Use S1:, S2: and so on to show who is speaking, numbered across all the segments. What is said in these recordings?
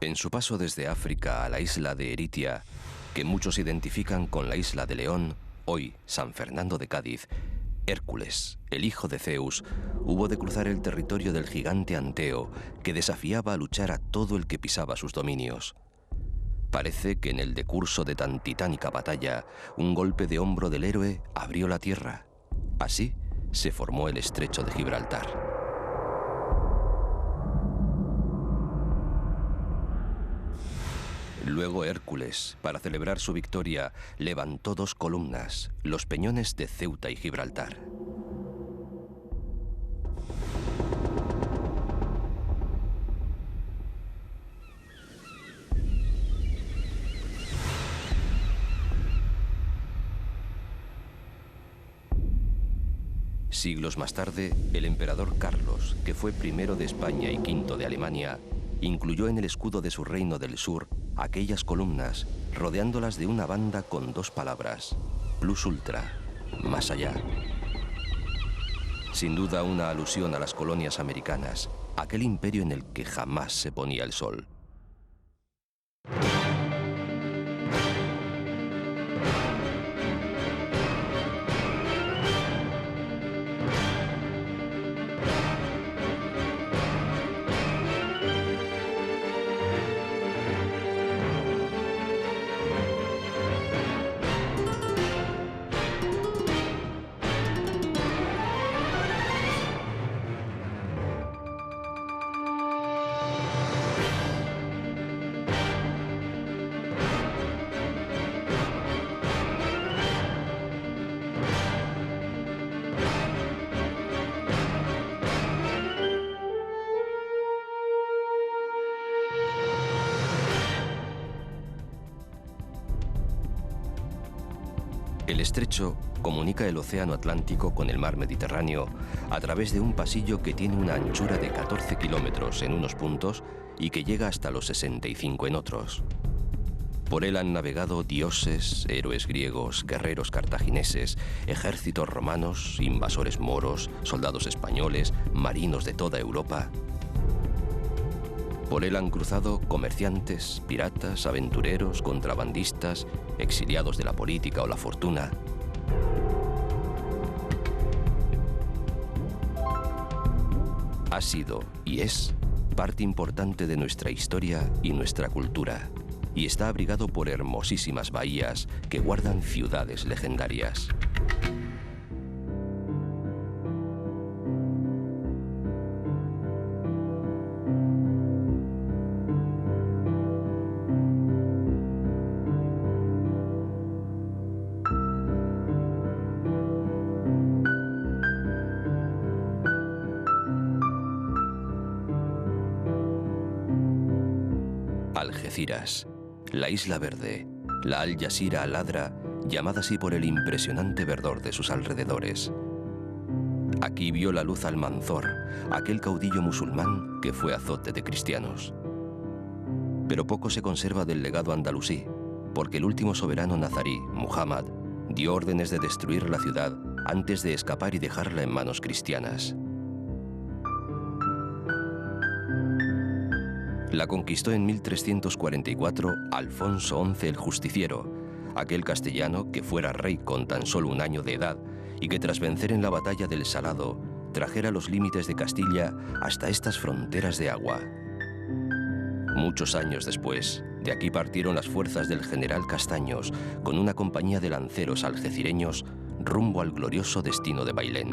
S1: En su paso desde África a la isla de Eritia, que muchos identifican con la isla de León, hoy San Fernando de Cádiz, Hércules, el hijo de Zeus, hubo de cruzar el territorio del gigante Anteo, que desafiaba a luchar a todo el que pisaba sus dominios. Parece que en el decurso de tan titánica batalla, un golpe de hombro del héroe abrió la tierra. Así se formó el estrecho de Gibraltar. Luego Hércules, para celebrar su victoria, levantó dos columnas, los peñones de Ceuta y Gibraltar. Siglos más tarde, el emperador Carlos, que fue primero de España y quinto de Alemania, incluyó en el escudo de su reino del sur aquellas columnas, rodeándolas de una banda con dos palabras: plus ultra, más allá. Sin duda una alusión a las colonias americanas, aquel imperio en el que jamás se ponía el sol. El estrecho comunica el océano Atlántico con el mar Mediterráneo a través de un pasillo que tiene una anchura de 14 kilómetros en unos puntos y que llega hasta los 65 en otros. Por él han navegado dioses, héroes griegos, guerreros cartagineses, ejércitos romanos, invasores moros, soldados españoles, marinos de toda Europa. Por él han cruzado comerciantes, piratas, aventureros, contrabandistas, exiliados de la política o la fortuna. Ha sido y es parte importante de nuestra historia y nuestra cultura, y está abrigado por hermosísimas bahías que guardan ciudades legendarias. Algeciras, la Isla Verde, la Al Jazeera Al-Adra, llamada así por el impresionante verdor de sus alrededores. Aquí vio la luz Almanzor, aquel caudillo musulmán que fue azote de cristianos. Pero poco se conserva del legado andalusí, porque el último soberano nazarí, Muhammad, dio órdenes de destruir la ciudad antes de escapar y dejarla en manos cristianas. La conquistó en 1344 Alfonso XI el Justiciero, aquel castellano que fuera rey con tan solo un año de edad y que tras vencer en la batalla del Salado trajera los límites de Castilla hasta estas fronteras de agua. Muchos años después, de aquí partieron las fuerzas del general Castaños con una compañía de lanceros algecireños rumbo al glorioso destino de Bailén.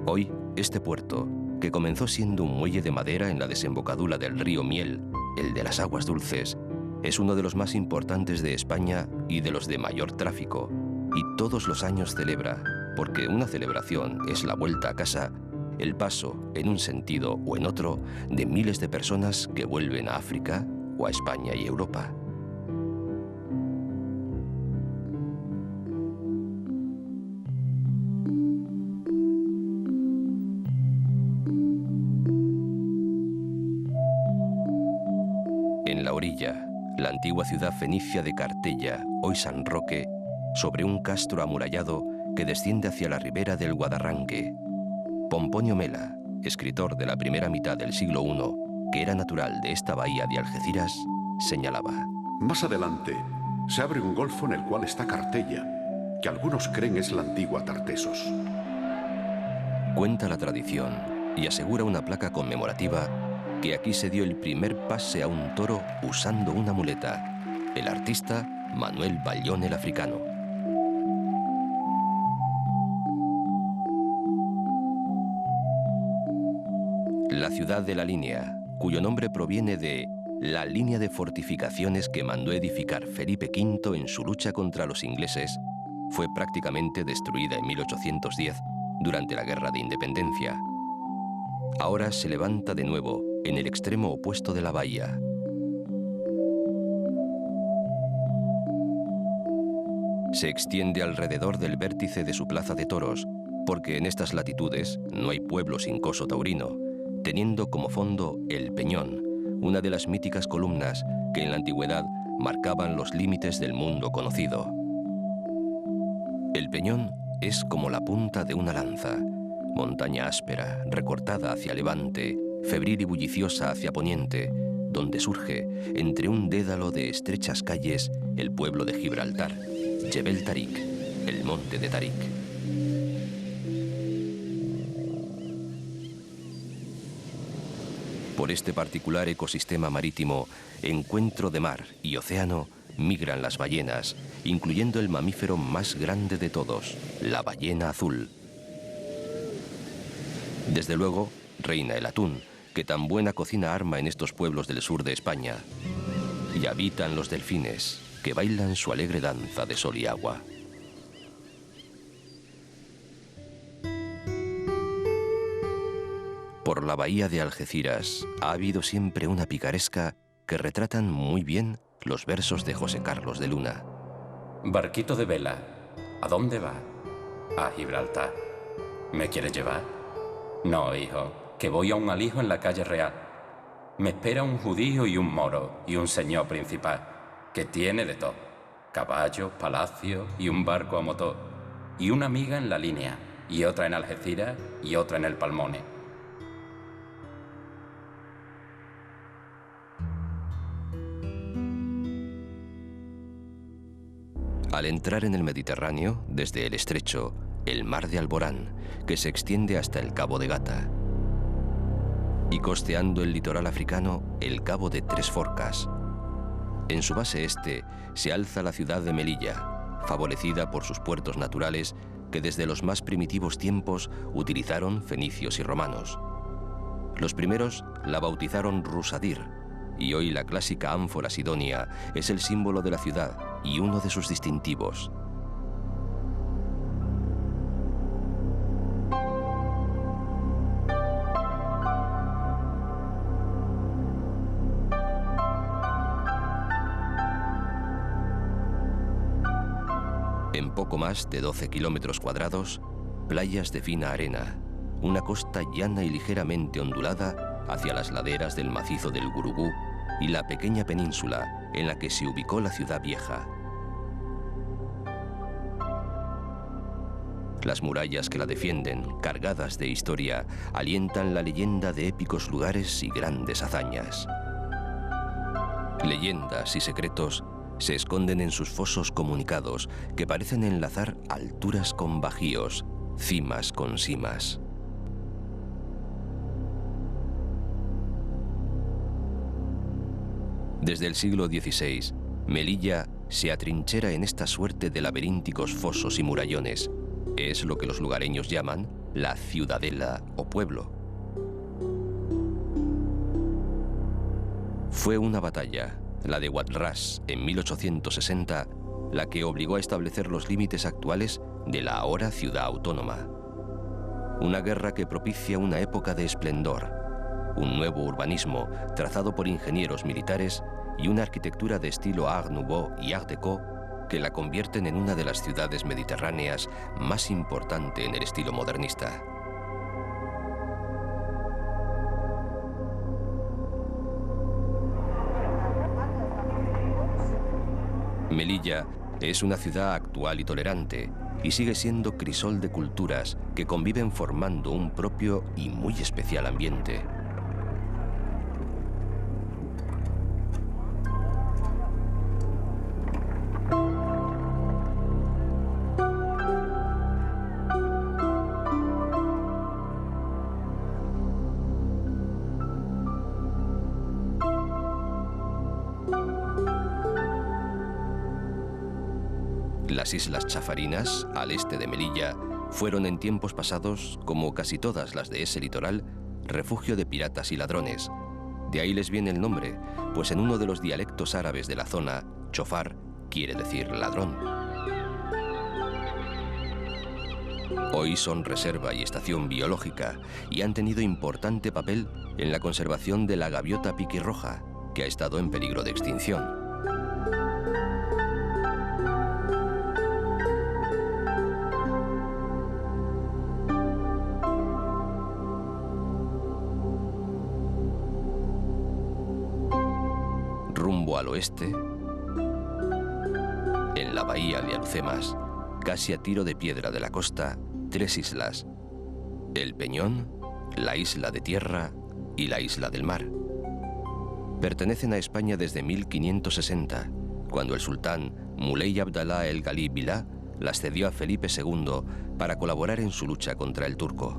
S1: Hoy, este puerto, que comenzó siendo un muelle de madera en la desembocadura del río Miel, el de las aguas dulces, es uno de los más importantes de España y de los de mayor tráfico, y todos los años celebra, porque una celebración es la vuelta a casa, el paso, en un sentido o en otro, de miles de personas que vuelven a África o a España y Europa. En la orilla, la antigua ciudad fenicia de Cartella, hoy San Roque, sobre un castro amurallado que desciende hacia la ribera del Guadarranque. Pomponio Mela, escritor de la primera mitad del siglo I, que era natural de esta bahía de Algeciras, señalaba:
S2: más adelante se abre un golfo en el cual está Cartella, que algunos creen es la antigua Tartesos.
S1: Cuenta la tradición y asegura una placa conmemorativa que aquí se dio el primer pase a un toro usando una muleta, el artista Manuel Ballón el Africano. La ciudad de La Línea, cuyo nombre proviene de la línea de fortificaciones que mandó edificar Felipe V en su lucha contra los ingleses, fue prácticamente destruida en 1810 durante la Guerra de Independencia. Ahora se levanta de nuevo en el extremo opuesto de la bahía. Se extiende alrededor del vértice de su plaza de toros, porque en estas latitudes no hay pueblo sin coso taurino, teniendo como fondo el Peñón, una de las míticas columnas que en la antigüedad marcaban los límites del mundo conocido. El Peñón es como la punta de una lanza, montaña áspera, recortada hacia levante, febril y bulliciosa hacia poniente, donde surge, entre un dédalo de estrechas calles, el pueblo de Gibraltar, Jebel Tarik, el monte de Tarik. Por este particular ecosistema marítimo, encuentro de mar y océano, migran las ballenas, incluyendo el mamífero más grande de todos, la ballena azul. Desde luego, reina el atún, que tan buena cocina arma en estos pueblos del sur de España. Y habitan los delfines, que bailan su alegre danza de sol y agua. Por la bahía de Algeciras ha habido siempre una picaresca que retratan muy bien los versos de José Carlos de Luna.
S3: Barquito de vela, ¿a dónde va? A Gibraltar. ¿Me quieres llevar? No, hijo, que voy a un alijo en la calle Real. Me espera un judío y un moro y un señor principal, que tiene de todo. Caballos, palacios y un barco a motor. Y una amiga en La Línea, y otra en Algeciras y otra en el Palmone.
S1: Al entrar en el Mediterráneo, desde el estrecho, el mar de Alborán, que se extiende hasta el Cabo de Gata. Y costeando el litoral africano, el Cabo de Tres Forcas. En su base este se alza la ciudad de Melilla, favorecida por sus puertos naturales que desde los más primitivos tiempos utilizaron fenicios y romanos. Los primeros la bautizaron Rusadir, y hoy la clásica ánfora sidonia es el símbolo de la ciudad y uno de sus distintivos. En poco más de 12 kilómetros cuadrados, playas de fina arena, una costa llana y ligeramente ondulada hacia las laderas del macizo del Gurugú y la pequeña península en la que se ubicó la ciudad vieja. Las murallas que la defienden, cargadas de historia, alientan la leyenda de épicos lugares y grandes hazañas. Leyendas y secretos se esconden en sus fosos comunicados que parecen enlazar alturas con bajíos, cimas con simas. Desde el siglo XVI, Melilla se atrinchera en esta suerte de laberínticos fosos y murallones. Es lo que los lugareños llaman la ciudadela o pueblo. Fue una batalla, la de Huadrás, en 1860, la que obligó a establecer los límites actuales de la ahora ciudad autónoma. Una guerra que propicia una época de esplendor, un nuevo urbanismo trazado por ingenieros militares y una arquitectura de estilo Art Nouveau y Art Déco que la convierten en una de las ciudades mediterráneas más importante en el estilo modernista. Melilla es una ciudad actual y tolerante y sigue siendo crisol de culturas que conviven formando un propio y muy especial ambiente. Las Islas Chafarinas, al este de Melilla, fueron en tiempos pasados, como casi todas las de ese litoral, refugio de piratas y ladrones. De ahí les viene el nombre, pues en uno de los dialectos árabes de la zona, chofar quiere decir ladrón. Hoy son reserva y estación biológica y han tenido importante papel en la conservación de la gaviota piquirroja, que ha estado en peligro de extinción. Rumbo al oeste, en la bahía de Alhucemas, casi a tiro de piedra de la costa, 3 islas: El Peñón, la Isla de Tierra y la Isla del Mar. Pertenecen a España desde 1560, cuando el sultán Muley Abdalá el Galí Bilá las cedió a Felipe II para colaborar en su lucha contra el turco.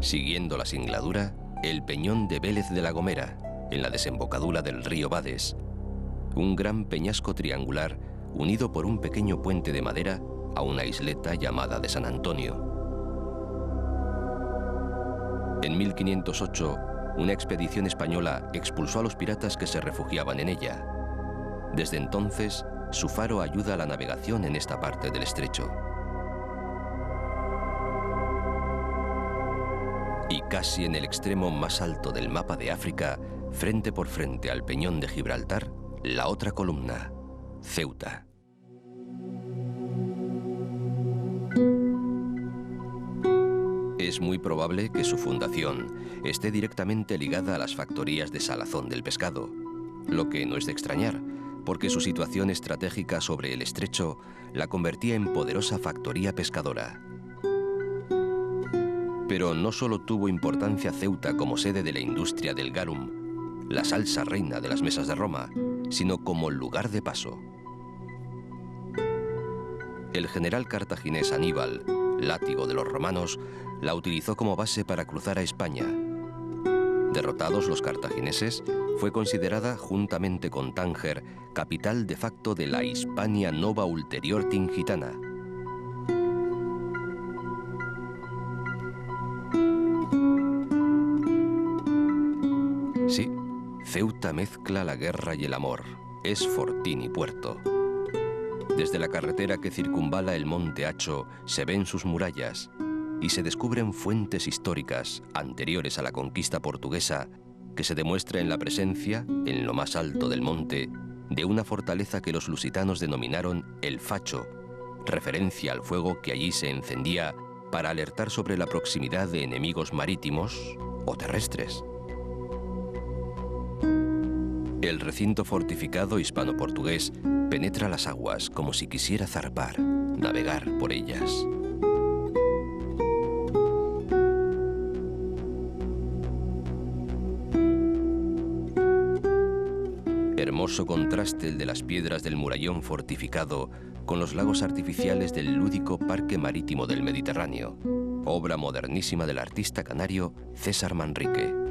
S1: Siguiendo la singladura, el Peñón de Vélez de la Gomera, en la desembocadura del río Bades, un gran peñasco triangular unido por un pequeño puente de madera a una isleta llamada de San Antonio. En 1508, una expedición española expulsó a los piratas que se refugiaban en ella. Desde entonces, su faro ayuda a la navegación en esta parte del estrecho. Y casi en el extremo más alto del mapa de África, frente por frente al Peñón de Gibraltar, la otra columna, Ceuta. Es muy probable que su fundación esté directamente ligada a las factorías de salazón del pescado, lo que no es de extrañar, porque su situación estratégica sobre el estrecho la convertía en poderosa factoría pescadora. Pero no solo tuvo importancia Ceuta como sede de la industria del garum, la salsa reina de las mesas de Roma, sino como lugar de paso. El general cartaginés Aníbal, látigo de los romanos, la utilizó como base para cruzar a España. Derrotados los cartagineses, fue considerada, juntamente con Tánger, capital de facto de la Hispania Nova Ulterior Tingitana. Sí, Ceuta mezcla la guerra y el amor, es fortín y puerto. Desde la carretera que circunvala el monte Hacho se ven sus murallas y se descubren fuentes históricas anteriores a la conquista portuguesa que se demuestra en la presencia, en lo más alto del monte, de una fortaleza que los lusitanos denominaron el Facho, referencia al fuego que allí se encendía para alertar sobre la proximidad de enemigos marítimos o terrestres. El recinto fortificado hispano-portugués penetra las aguas como si quisiera zarpar, navegar por ellas. Hermoso contraste el de las piedras del murallón fortificado con los lagos artificiales del lúdico Parque Marítimo del Mediterráneo, obra modernísima del artista canario César Manrique.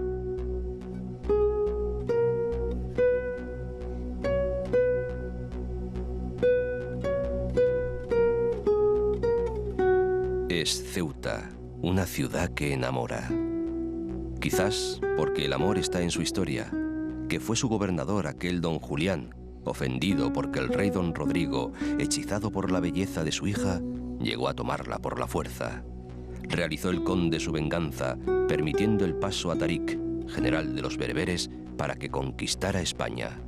S1: Es Ceuta, una ciudad que enamora. Quizás porque el amor está en su historia, que fue su gobernador aquel don Julián, ofendido porque el rey don Rodrigo, hechizado por la belleza de su hija, llegó a tomarla por la fuerza. Realizó el conde su venganza, permitiendo el paso a Tarik, general de los bereberes, para que conquistara España.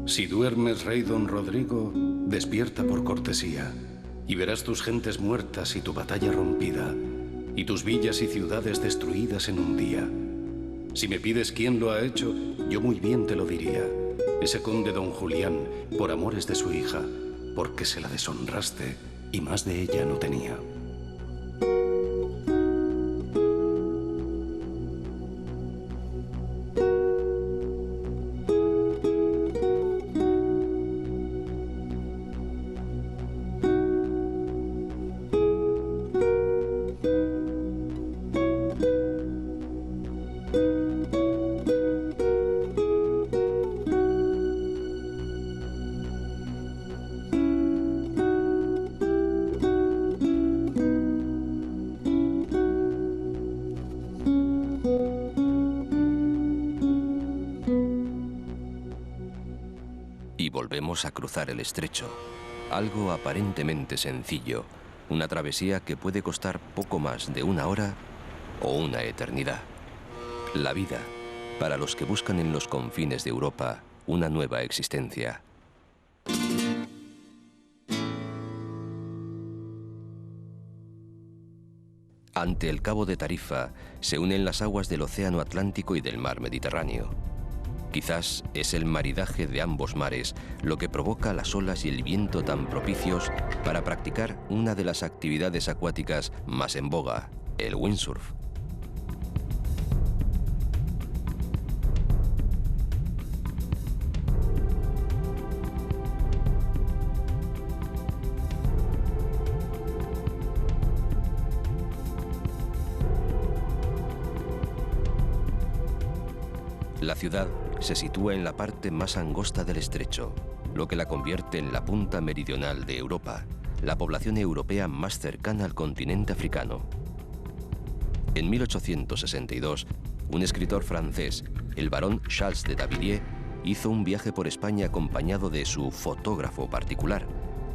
S4: Si duermes, rey don Rodrigo, despierta por cortesía, y verás tus gentes muertas y tu batalla rompida, y tus villas y ciudades destruidas en un día. Si me pides quién lo ha hecho, yo muy bien te lo diría. Ese conde don Julián, por amores de su hija, porque se la deshonraste y más de ella no tenía.
S1: volvemos a cruzar el estrecho. Algo aparentemente sencillo, una travesía que puede costar poco más de 1 hora o una eternidad. La vida, para los que buscan en los confines de Europa una nueva existencia. Ante el Cabo de Tarifa se unen las aguas del Océano Atlántico y del Mar Mediterráneo. Quizás es el maridaje de ambos mares lo que provoca las olas y el viento tan propicios para practicar una de las actividades acuáticas más en boga, el windsurf. La ciudad se sitúa en la parte más angosta del estrecho, lo que la convierte en la punta meridional de Europa, la población europea más cercana al continente africano. En 1862, un escritor francés, el barón Charles de Davilliers, hizo un viaje por España acompañado de su fotógrafo particular,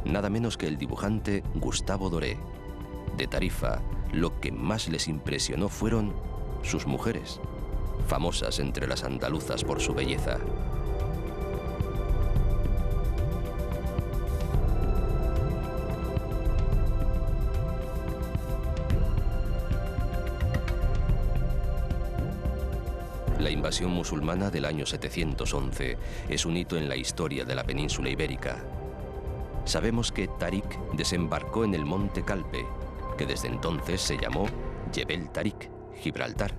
S1: nada menos que el dibujante Gustave Doré. De Tarifa, lo que más les impresionó fueron sus mujeres, famosas entre las andaluzas por su belleza. La invasión musulmana del año 711 es un hito en la historia de la península ibérica. Sabemos que Tarik desembarcó en el monte Calpe, que desde entonces se llamó Jebel Tarik, Gibraltar.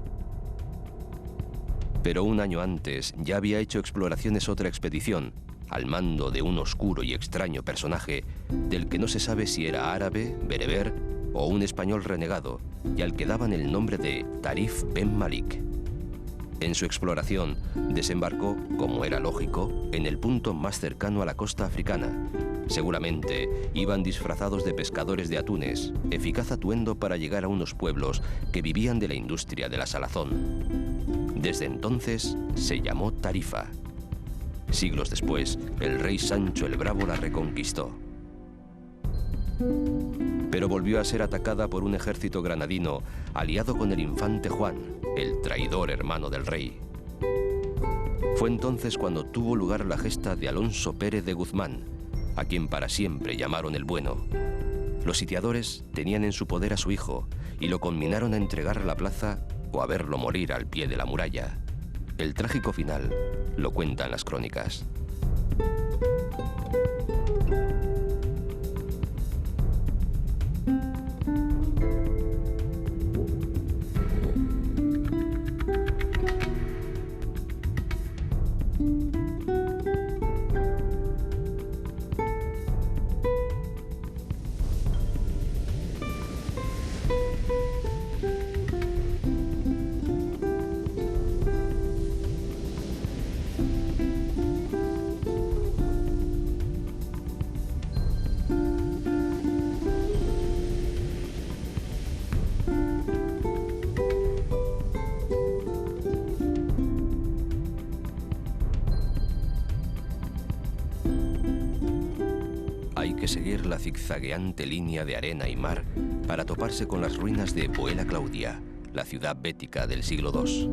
S1: Pero 1 año antes ya había hecho exploraciones otra expedición, al mando de un oscuro y extraño personaje del que no se sabe si era árabe, bereber o un español renegado, y al que daban el nombre de Tarif Ben Malik. En su exploración desembarcó, como era lógico, en el punto más cercano a la costa africana. Seguramente iban disfrazados de pescadores de atunes, eficaz atuendo para llegar a unos pueblos que vivían de la industria de la salazón. Desde entonces se llamó Tarifa. Siglos después, el rey Sancho el Bravo la reconquistó. Pero volvió a ser atacada por un ejército granadino aliado con el infante Juan, el traidor hermano del rey. Fue entonces cuando tuvo lugar la gesta de Alonso Pérez de Guzmán, a quien para siempre llamaron el Bueno. Los sitiadores tenían en su poder a su hijo y lo conminaron a entregar la plaza o a verlo morir al pie de la muralla. El trágico final lo cuentan las crónicas. Seguir la zigzagueante línea de arena y mar para toparse con las ruinas de Boela Claudia, la ciudad bética del siglo II.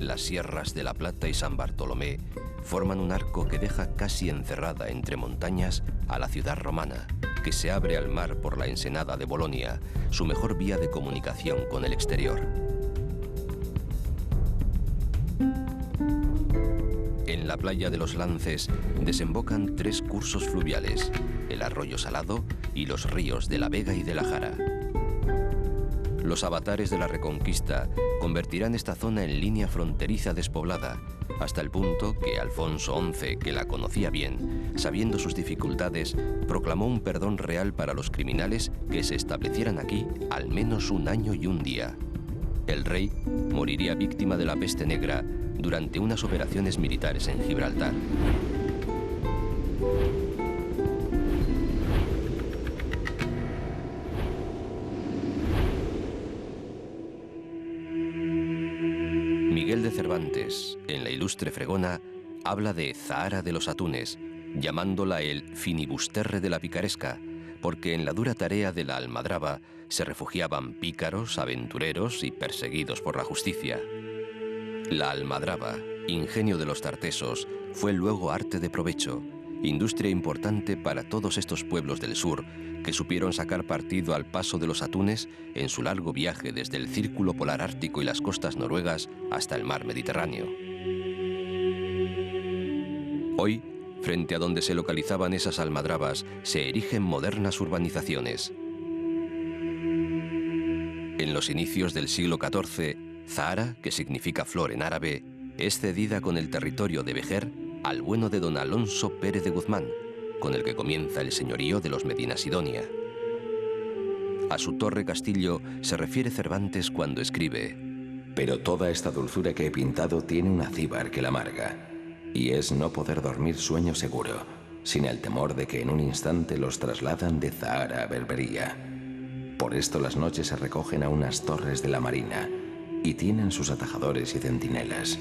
S1: Las sierras de La Plata y San Bartolomé forman un arco que deja casi encerrada entre montañas a la ciudad romana, que se abre al mar por la ensenada de Bolonia, su mejor vía de comunicación con el exterior. En la playa de los Lances desembocan 3 cursos fluviales, el arroyo Salado y los ríos de la Vega y de la Jara. Los avatares de la Reconquista convertirán esta zona en línea fronteriza despoblada, hasta el punto que Alfonso XI, que la conocía bien, sabiendo sus dificultades, proclamó un perdón real para los criminales que se establecieran aquí al menos 1 año y 1 día. El rey moriría víctima de la peste negra durante unas operaciones militares en Gibraltar. Cervantes, en La Ilustre Fregona, habla de Zahara de los atunes, llamándola el finibusterre de la picaresca, porque en la dura tarea de la almadraba se refugiaban pícaros, aventureros y perseguidos por la justicia. La almadraba, ingenio de los tartesos, fue luego arte de provecho, industria importante para todos estos pueblos del sur que supieron sacar partido al paso de los atunes en su largo viaje desde el círculo polar ártico y las costas noruegas hasta el mar Mediterráneo. Hoy, frente a donde se localizaban esas almadrabas, se erigen modernas urbanizaciones. En los inicios del siglo XIV, Zahara, que significa flor en árabe, es cedida con el territorio de Vejer al bueno de don Alonso Pérez de Guzmán, con el que comienza el señorío de los Medina Sidonia. A su torre castillo se refiere Cervantes cuando escribe:
S5: pero toda esta dulzura que he pintado tiene un acíbar que la amarga, y es no poder dormir sueño seguro, sin el temor de que en un instante los trasladan de Zahara a Berbería. Por esto las noches se recogen a unas torres de la marina, y tienen sus atajadores y centinelas.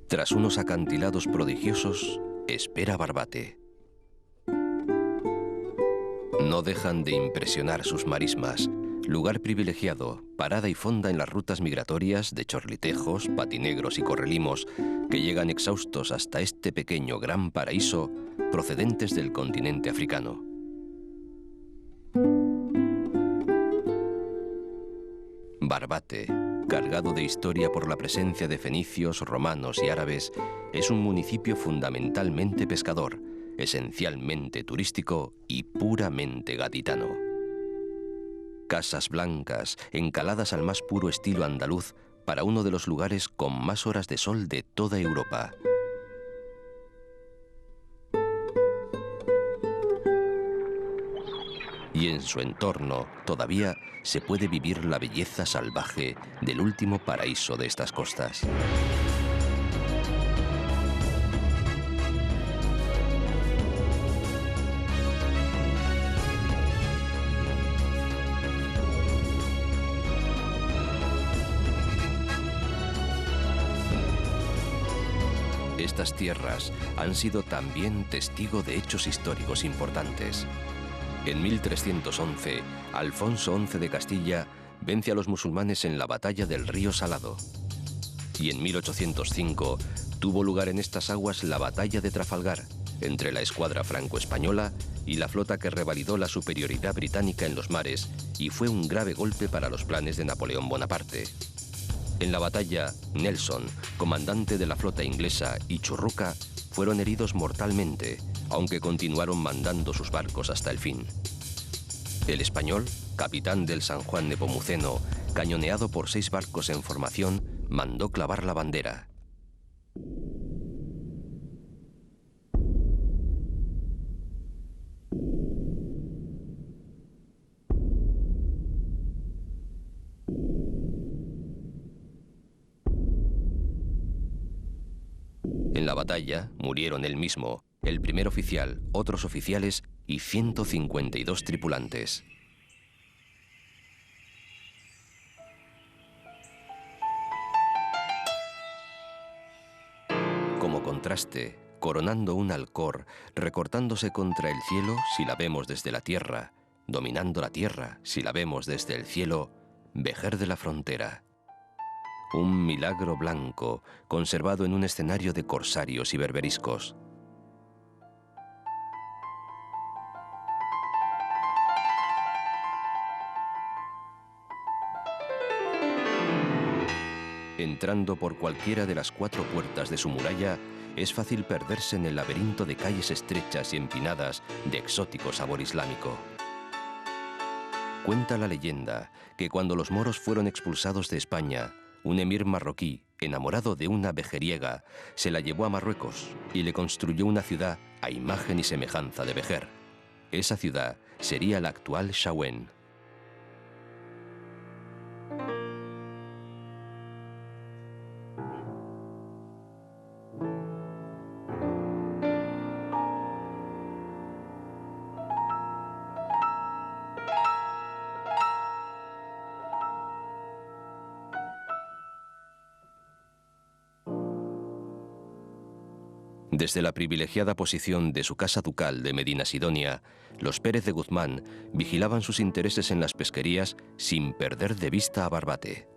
S1: Tras unos acantilados prodigiosos, espera Barbate. No dejan de impresionar sus marismas, lugar privilegiado, parada y fonda en las rutas migratorias de chorlitejos, patinegros y correlimos que llegan exhaustos hasta este pequeño gran paraíso procedentes del continente africano. Barbate, cargado de historia por la presencia de fenicios, romanos y árabes, es un municipio fundamentalmente pescador, esencialmente turístico y puramente gaditano. Casas blancas, encaladas al más puro estilo andaluz, para uno de los lugares con más horas de sol de toda Europa. Y en su entorno todavía se puede vivir la belleza salvaje del último paraíso de estas costas. Estas tierras han sido también testigo de hechos históricos importantes. En 1311, Alfonso XI de Castilla vence a los musulmanes en la batalla del río Salado. Y en 1805 tuvo lugar en estas aguas la batalla de Trafalgar, entre la escuadra franco-española y la flota que revalidó la superioridad británica en los mares y fue un grave golpe para los planes de Napoleón Bonaparte. En la batalla, Nelson, comandante de la flota inglesa, y Churruca fueron heridos mortalmente, aunque continuaron mandando sus barcos hasta el fin. El español, capitán del San Juan Nepomuceno, cañoneado por 6 barcos en formación, mandó clavar la bandera. En la batalla murieron él mismo, el primer oficial, otros oficiales y 152 tripulantes. Como contraste, coronando un alcor, recortándose contra el cielo si la vemos desde la tierra, dominando la tierra si la vemos desde el cielo, Vejer de la Frontera. Un milagro blanco, conservado en un escenario de corsarios y berberiscos. Entrando por cualquiera de las 4 puertas de su muralla, es fácil perderse en el laberinto de calles estrechas y empinadas de exótico sabor islámico. Cuenta la leyenda que cuando los moros fueron expulsados de España, un emir marroquí, enamorado de una vejeriega, se la llevó a Marruecos y le construyó una ciudad a imagen y semejanza de Vejer. Esa ciudad sería la actual Chauen. Desde la privilegiada posición de su casa ducal de Medinasidonia, los Pérez de Guzmán vigilaban sus intereses en las pesquerías sin perder de vista a Barbate.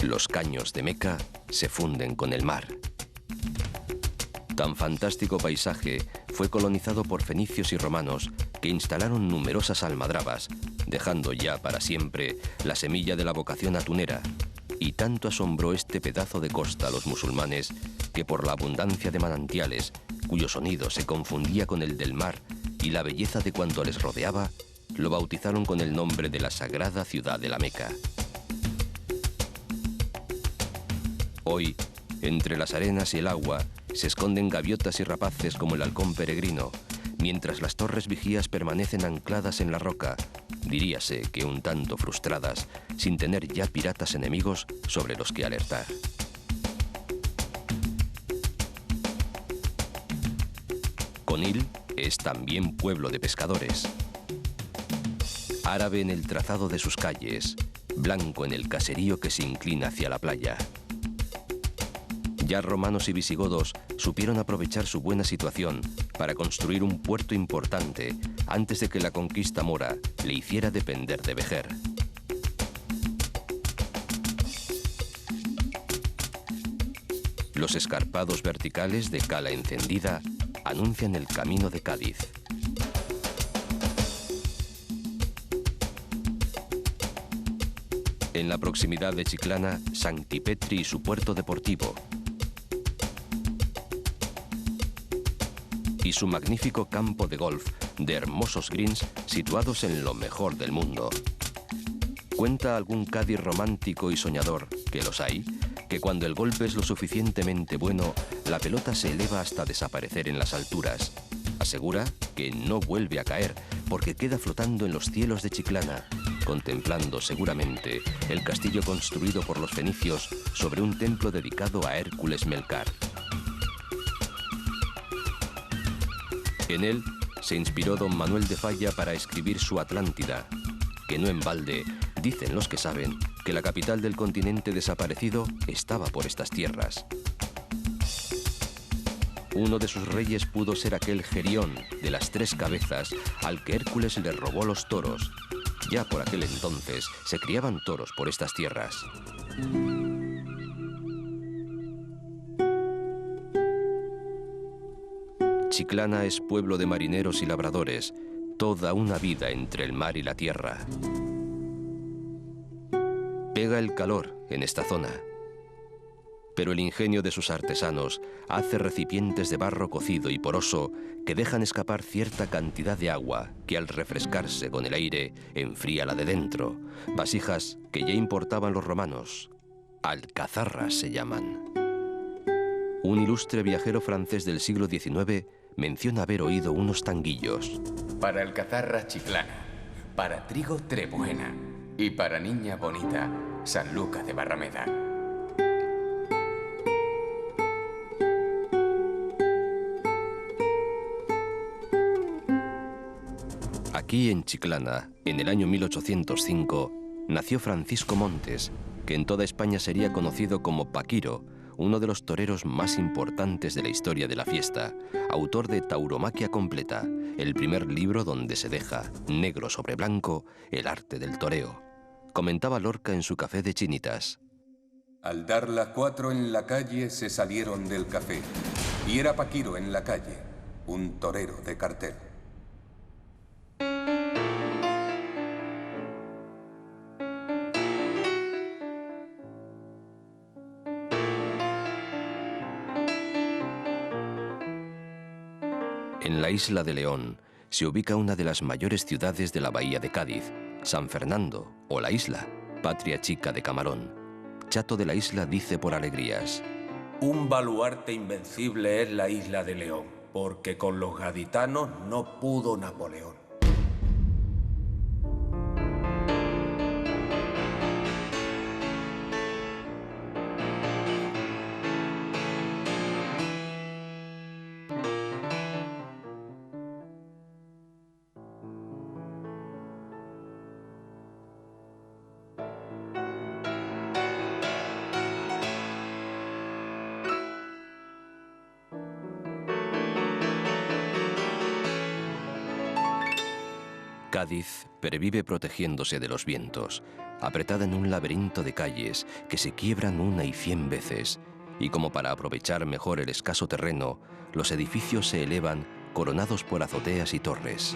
S1: Los caños de Meca se funden con el mar. Tan fantástico paisaje fue colonizado por fenicios y romanos que instalaron numerosas almadrabas, dejando ya para siempre la semilla de la vocación atunera, y tanto asombró este pedazo de costa a los musulmanes que por la abundancia de manantiales, cuyo sonido se confundía con el del mar y la belleza de cuanto les rodeaba, lo bautizaron con el nombre de la sagrada ciudad de la Meca. Hoy, entre las arenas y el agua, se esconden gaviotas y rapaces como el halcón peregrino, mientras las torres vigías permanecen ancladas en la roca, diríase que un tanto frustradas, sin tener ya piratas enemigos sobre los que alertar. Conil es también pueblo de pescadores. Árabe en el trazado de sus calles, blanco en el caserío que se inclina hacia la playa. Ya romanos y visigodos supieron aprovechar su buena situación para construir un puerto importante antes de que la conquista mora le hiciera depender de Vejer. Los escarpados verticales de Cala Encendida anuncian el camino de Cádiz. En la proximidad de Chiclana, Sancti-Petri y su puerto deportivo, y su magnífico campo de golf de hermosos greens situados en lo mejor del mundo. Cuenta algún Cádiz romántico y soñador, que los hay, que cuando el golpe es lo suficientemente bueno, la pelota se eleva hasta desaparecer en las alturas. Asegura que no vuelve a caer porque queda flotando en los cielos de Chiclana, contemplando seguramente el castillo construido por los fenicios sobre un templo dedicado a Hércules Melcar. En él se inspiró don Manuel de Falla para escribir su Atlántida, que no en balde dicen los que saben que la capital del continente desaparecido estaba por estas tierras. Uno de sus reyes pudo ser aquel Gerión de las 3 cabezas al que Hércules le robó los toros. Ya por aquel entonces se criaban toros por estas tierras. Chiclana es pueblo de marineros y labradores, toda una vida entre el mar y la tierra. Pega el calor en esta zona, pero el ingenio de sus artesanos hace recipientes de barro cocido y poroso que dejan escapar cierta cantidad de agua que al refrescarse con el aire enfría la de dentro, vasijas que ya importaban los romanos, alcazarras se llaman. Un ilustre viajero francés del siglo XIX menciona haber oído unos tanguillos.
S6: Para alcazarra Chiclana, para trigo Trebuena y para niña bonita Sanlúcar de Barrameda.
S1: Aquí en Chiclana, en el año 1805, nació Francisco Montes, que en toda España sería conocido como Paquiro, uno de los toreros más importantes de la historia de la fiesta, autor de Tauromaquia Completa, el primer libro donde se deja, negro sobre blanco, el arte del toreo. Comentaba Lorca en su café de Chinitas.
S7: Al dar las 4 en la calle se salieron del café, y era Paquiro en la calle, un torero de cartel.
S1: En la isla de León se ubica una de las mayores ciudades de la bahía de Cádiz, San Fernando, o la isla, patria chica de Camarón. Chato de la isla dice por alegrías:
S8: un baluarte invencible es la isla de León, porque con los gaditanos no pudo Napoleón.
S1: Cádiz pervive protegiéndose de los vientos, apretada en un laberinto de calles que se quiebran una y 100 veces, y como para aprovechar mejor el escaso terreno, los edificios se elevan coronados por azoteas y torres.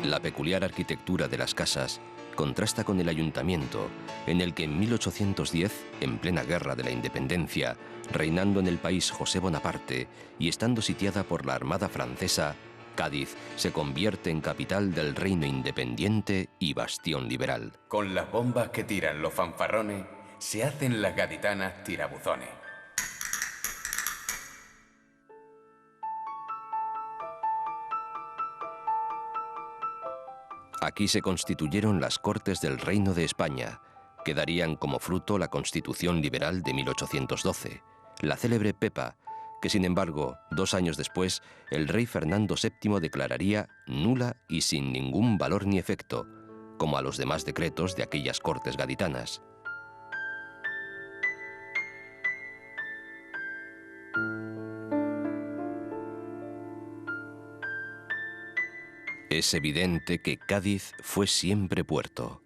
S1: La peculiar arquitectura de las casas contrasta con el ayuntamiento, en el que en 1810, en plena guerra de la independencia, reinando en el país José Bonaparte y estando sitiada por la Armada francesa, Cádiz se convierte en capital del reino independiente y bastión liberal.
S6: Con las bombas que tiran los fanfarrones, se hacen las gaditanas tirabuzones.
S1: Aquí se constituyeron las Cortes del Reino de España, que darían como fruto la Constitución Liberal de 1812, la célebre Pepa, que sin embargo, 2 años después, el rey Fernando VII declararía nula y sin ningún valor ni efecto, como a los demás decretos de aquellas Cortes gaditanas. Es evidente que Cádiz fue siempre puerto.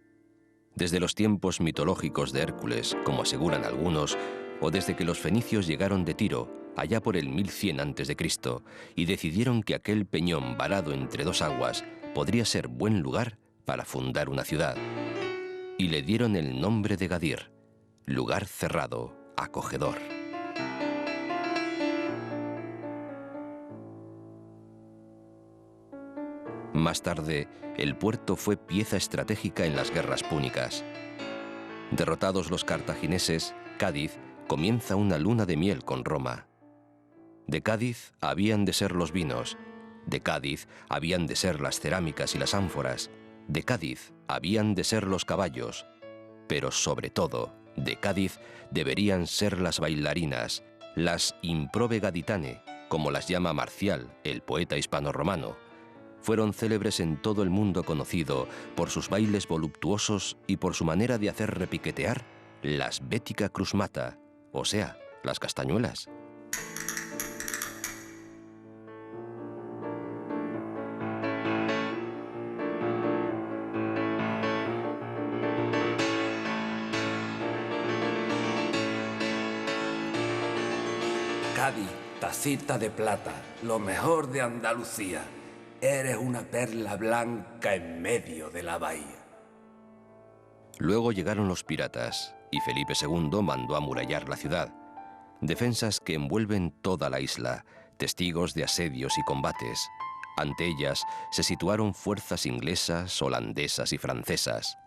S1: Desde los tiempos mitológicos de Hércules, como aseguran algunos, o desde que los fenicios llegaron de Tiro, allá por el 1100 a.C., y decidieron que aquel peñón varado entre 2 aguas podría ser buen lugar para fundar una ciudad. Y le dieron el nombre de Gadir, lugar cerrado, acogedor. Más tarde, el puerto fue pieza estratégica en las guerras púnicas. Derrotados los cartagineses, Cádiz comienza una luna de miel con Roma. De Cádiz habían de ser los vinos, de Cádiz habían de ser las cerámicas y las ánforas, de Cádiz habían de ser los caballos, pero sobre todo, de Cádiz deberían ser las bailarinas, las improbe gaditane, como las llama Marcial, el poeta hispano-romano. Fueron célebres en todo el mundo conocido por sus bailes voluptuosos y por su manera de hacer repiquetear las bética crusmata, o sea, las castañuelas.
S8: Cádiz, tacita de plata, lo mejor de Andalucía. Eres una perla blanca en medio de la bahía.
S1: Luego llegaron los piratas y Felipe II mandó amurallar la ciudad. Defensas que envuelven toda la isla, testigos de asedios y combates. Ante ellas se situaron fuerzas inglesas, holandesas y francesas.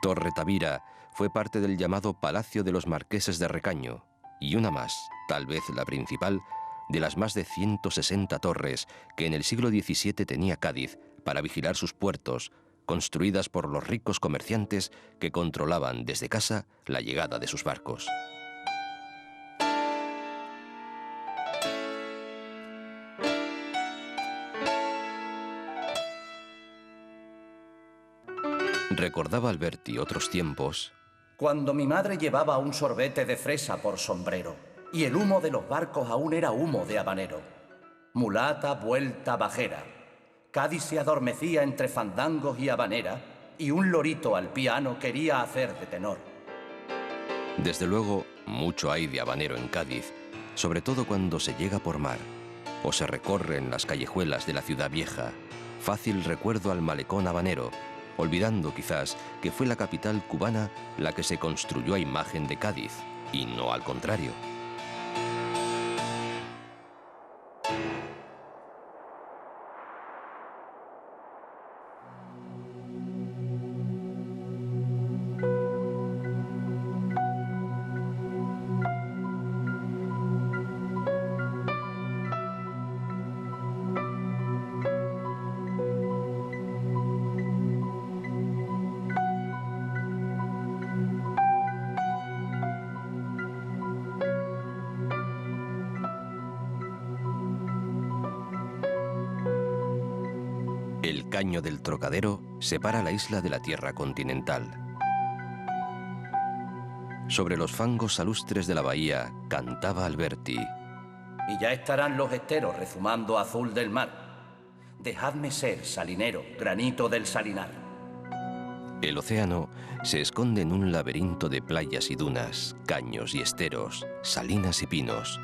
S1: Torre Tavira fue parte del llamado Palacio de los Marqueses de Recaño, y una más, tal vez la principal, de las más de 160 torres que en el siglo XVII tenía Cádiz para vigilar sus puertos, construidas por los ricos comerciantes que controlaban desde casa la llegada de sus barcos. Recordaba Alberti otros tiempos.
S9: Cuando mi madre llevaba un sorbete de fresa por sombrero y el humo de los barcos aún era humo de habanero. Mulata, vuelta, bajera. Cádiz se adormecía entre fandangos y habanera y un lorito al piano quería hacer de tenor.
S1: Desde luego, mucho hay de habanero en Cádiz, sobre todo cuando se llega por mar o se recorren las callejuelas de la ciudad vieja. Fácil recuerdo al malecón habanero, olvidando quizás que fue la capital cubana la que se construyó a imagen de Cádiz, y no al contrario. El caño del Trocadero separa la isla de la tierra continental. Sobre los fangos salustres de la bahía cantaba Alberti.
S9: Y ya estarán los esteros rezumando azul del mar. Dejadme ser, salinero, granito del salinar.
S1: El océano se esconde en un laberinto de playas y dunas, caños y esteros, salinas y pinos.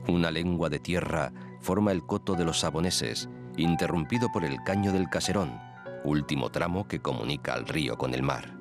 S1: Una lengua de tierra forma el coto de los Saboneses, interrumpido por el caño del Caserón, último tramo que comunica al río con el mar.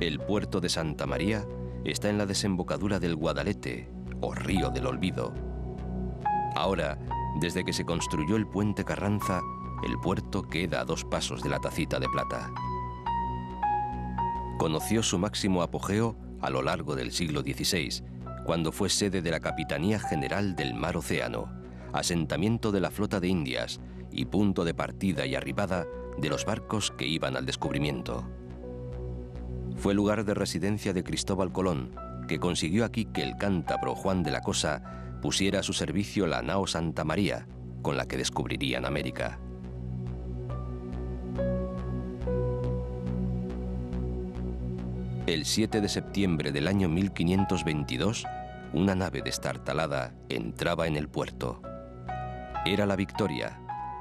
S1: El puerto de Santa María está en la desembocadura del Guadalete, o Río del Olvido. Ahora, desde que se construyó el puente Carranza, el puerto queda a 2 pasos de la Tacita de Plata. Conoció su máximo apogeo a lo largo del siglo XVI, cuando fue sede de la Capitanía General del Mar Océano, asentamiento de la flota de Indias y punto de partida y arribada de los barcos que iban al descubrimiento. Fue lugar de residencia de Cristóbal Colón, que consiguió aquí que el cántabro Juan de la Cosa pusiera a su servicio la nao Santa María, con la que descubrirían América. El 7 de septiembre del año 1522, una nave destartalada entraba en el puerto. Era la Victoria,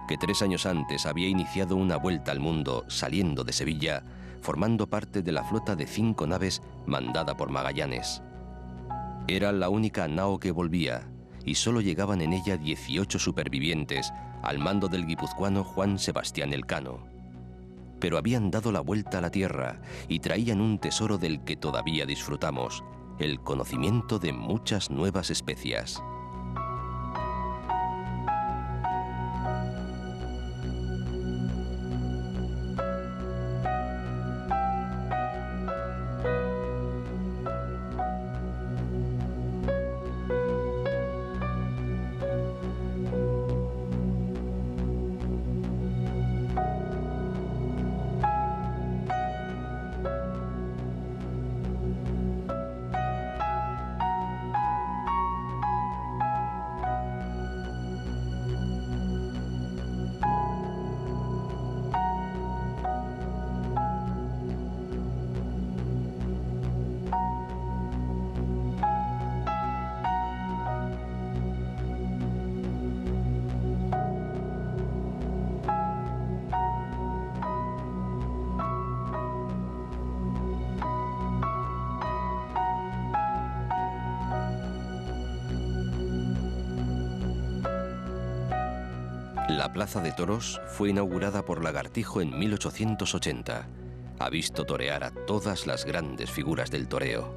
S1: que 3 años antes había iniciado una vuelta al mundo saliendo de Sevilla, formando parte de la flota de 5 naves mandada por Magallanes. Era la única nao que volvía, y solo llegaban en ella 18 supervivientes al mando del guipuzcoano Juan Sebastián Elcano. Pero habían dado la vuelta a la tierra y traían un tesoro del que todavía disfrutamos, el conocimiento de muchas nuevas especias. La Plaza de Toros fue inaugurada por Lagartijo en 1880. Ha visto torear a todas las grandes figuras del toreo.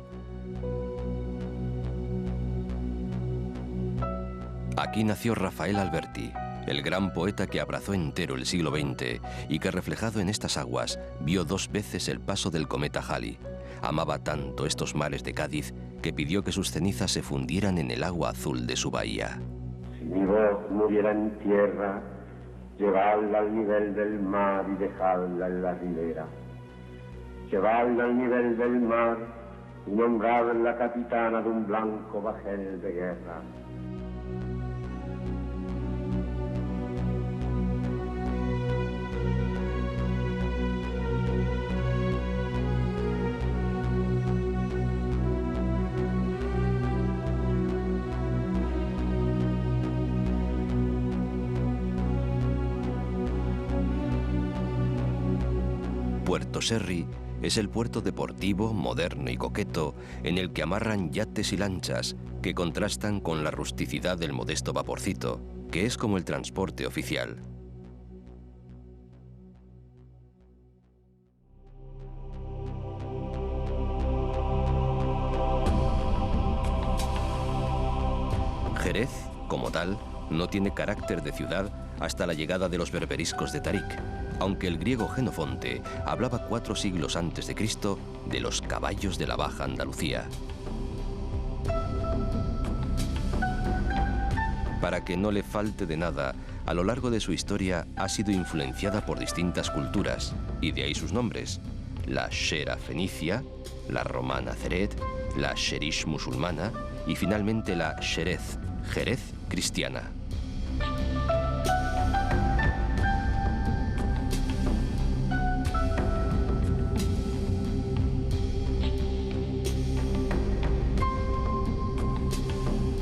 S1: Aquí nació Rafael Alberti, el gran poeta que abrazó entero el siglo XX y que, reflejado en estas aguas, vio 2 veces el paso del cometa Halley. Amaba tanto estos mares de Cádiz que pidió que sus cenizas se fundieran en el agua azul de su bahía.
S10: Si mi voz muriera en tierra, llevadla al nivel del mar y dejadla en la ribera. Llevadla al nivel del mar y nombradla capitana de un blanco bajel de guerra.
S1: Puerto Serri es el puerto deportivo, moderno y coqueto en el que amarran yates y lanchas que contrastan con la rusticidad del modesto vaporcito, que es como el transporte oficial. Jerez, como tal, no tiene carácter de ciudad hasta la llegada de los berberiscos de Tarik, aunque el griego Jenofonte hablaba 4 siglos antes de Cristo de los caballos de la Baja Andalucía. Para que no le falte de nada, a lo largo de su historia ha sido influenciada por distintas culturas, y de ahí sus nombres: la Shera fenicia, la romana Ceret, la Sherish musulmana y finalmente la Sherez, Jerez cristiana.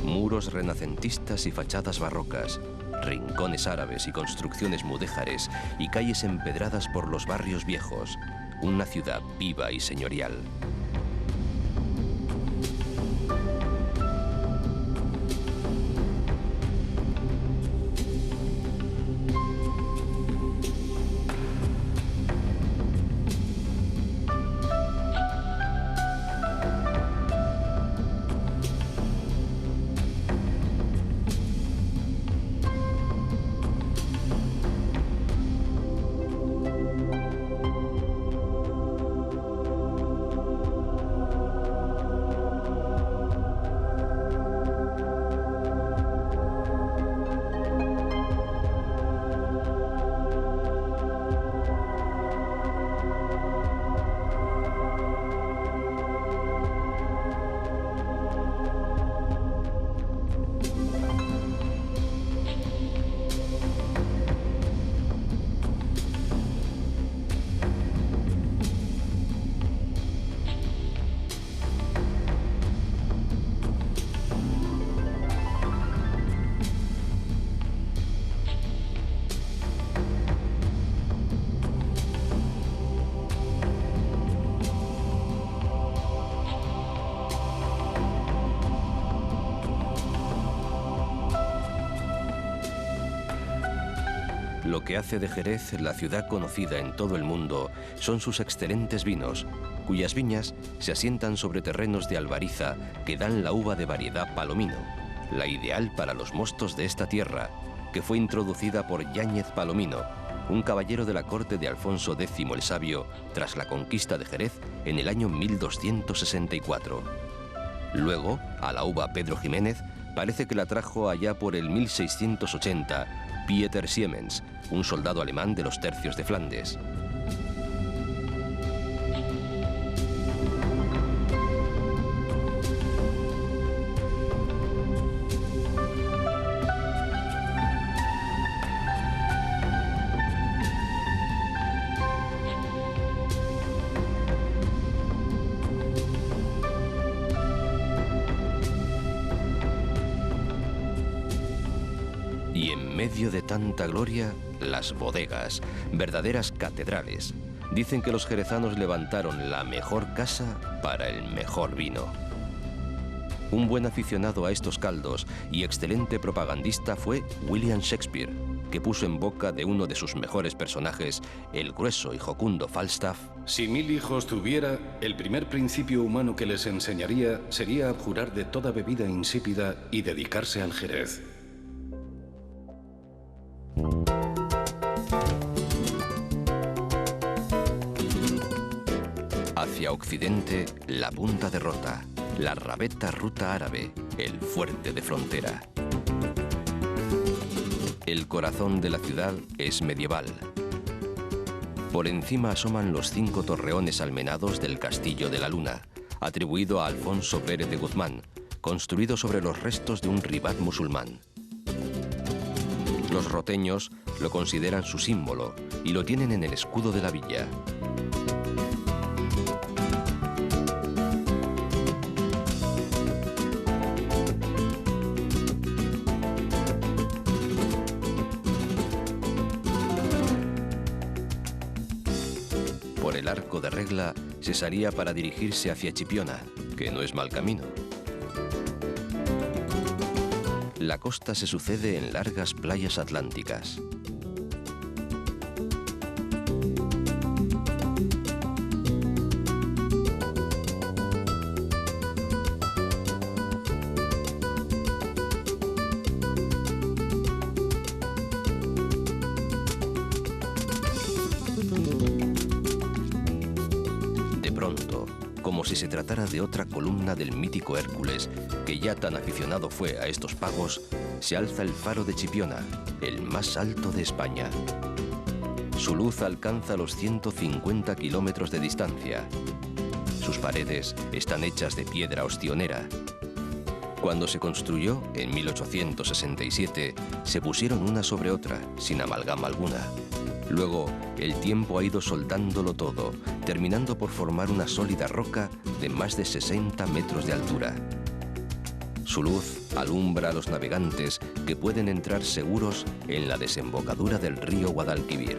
S1: Muros renacentistas y fachadas barrocas, rincones árabes y construcciones mudéjares y calles empedradas por los barrios viejos. Una ciudad viva y señorial. Lo que hace de Jerez la ciudad conocida en todo el mundo son sus excelentes vinos, cuyas viñas se asientan sobre terrenos de albariza que dan la uva de variedad Palomino, la ideal para los mostos de esta tierra, que fue introducida por Yáñez Palomino, un caballero de la corte de Alfonso X el Sabio tras la conquista de Jerez en el año 1264. Luego, a la uva Pedro Jiménez parece que la trajo allá por el 1680 Pieter Siemens, un soldado alemán de los tercios de Flandes. Y en medio de tanta gloria, las bodegas, verdaderas catedrales. Dicen que los jerezanos levantaron la mejor casa para el mejor vino. Un buen aficionado a estos caldos y excelente propagandista fue William Shakespeare, que puso en boca de uno de sus mejores personajes, el grueso y jocundo Falstaff:
S4: si 1000 hijos tuviera, el primer principio humano que les enseñaría sería abjurar de toda bebida insípida y dedicarse al jerez.
S1: Hacia occidente, la Punta de Rota, la Rabeta Ruta Árabe, el fuerte de frontera. El corazón de la ciudad es medieval. Por encima asoman los 5 torreones almenados del Castillo de la Luna, atribuido a Alfonso Pérez de Guzmán, construido sobre los restos de un ribat musulmán. Los roteños lo consideran su símbolo y lo tienen en el escudo de la villa. Por el arco de Regla se salía para dirigirse hacia Chipiona, que no es mal camino. La costa se sucede en largas playas atlánticas. como si se tratara de otra columna del mítico Hércules, que ya tan aficionado fue a estos pagos, se alza el faro de Chipiona, el más alto de España. Su luz alcanza los 150 kilómetros de distancia. Sus paredes están hechas de piedra ostionera. Cuando se construyó, en 1867, se pusieron una sobre otra, sin amalgama alguna. Luego, el tiempo ha ido soldándolo todo, terminando por formar una sólida roca de más de 60 metros de altura. Su luz alumbra a los navegantes que pueden entrar seguros en la desembocadura del río Guadalquivir.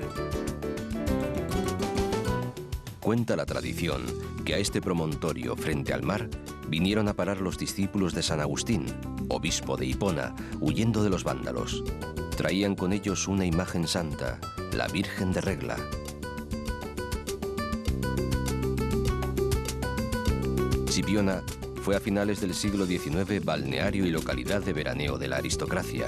S1: Cuenta la tradición que a este promontorio frente al mar vinieron a parar los discípulos de San Agustín, obispo de Hipona, huyendo de los vándalos. Traían con ellos una imagen santa, la Virgen de Regla. Chipiona fue a finales del siglo XIX balneario y localidad de veraneo de la aristocracia.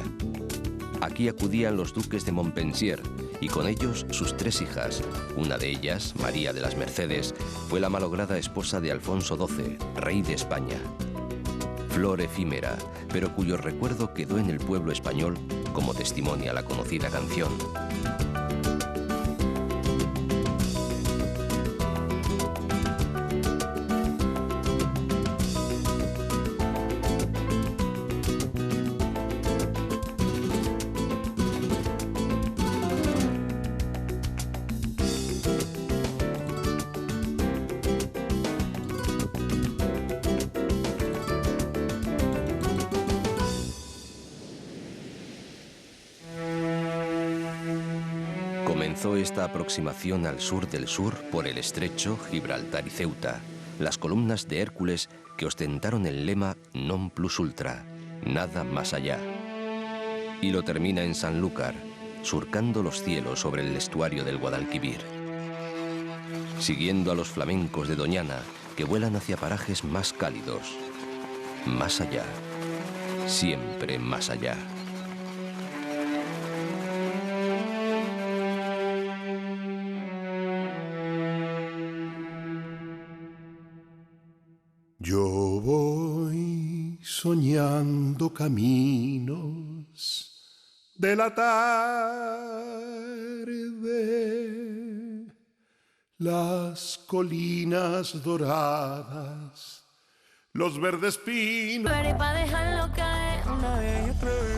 S1: Aquí acudían los duques de Montpensier y con ellos sus 3 hijas. Una de ellas, María de las Mercedes, fue la malograda esposa de Alfonso XII, rey de España. Flor efímera, pero cuyo recuerdo quedó en el pueblo español, como testimonia la conocida canción. Comenzó esta aproximación al sur del sur por el Estrecho, Gibraltar y Ceuta, las columnas de Hércules que ostentaron el lema Non plus ultra, nada más allá. Y lo termina en Sanlúcar, surcando los cielos sobre el estuario del Guadalquivir. Siguiendo a los flamencos de Doñana, que vuelan hacia parajes más cálidos, más allá, siempre más allá.
S11: Yo voy soñando caminos de la tarde, las colinas doradas, los verdes pinos.
S12: Para dejarlo caer una vez y otra vez.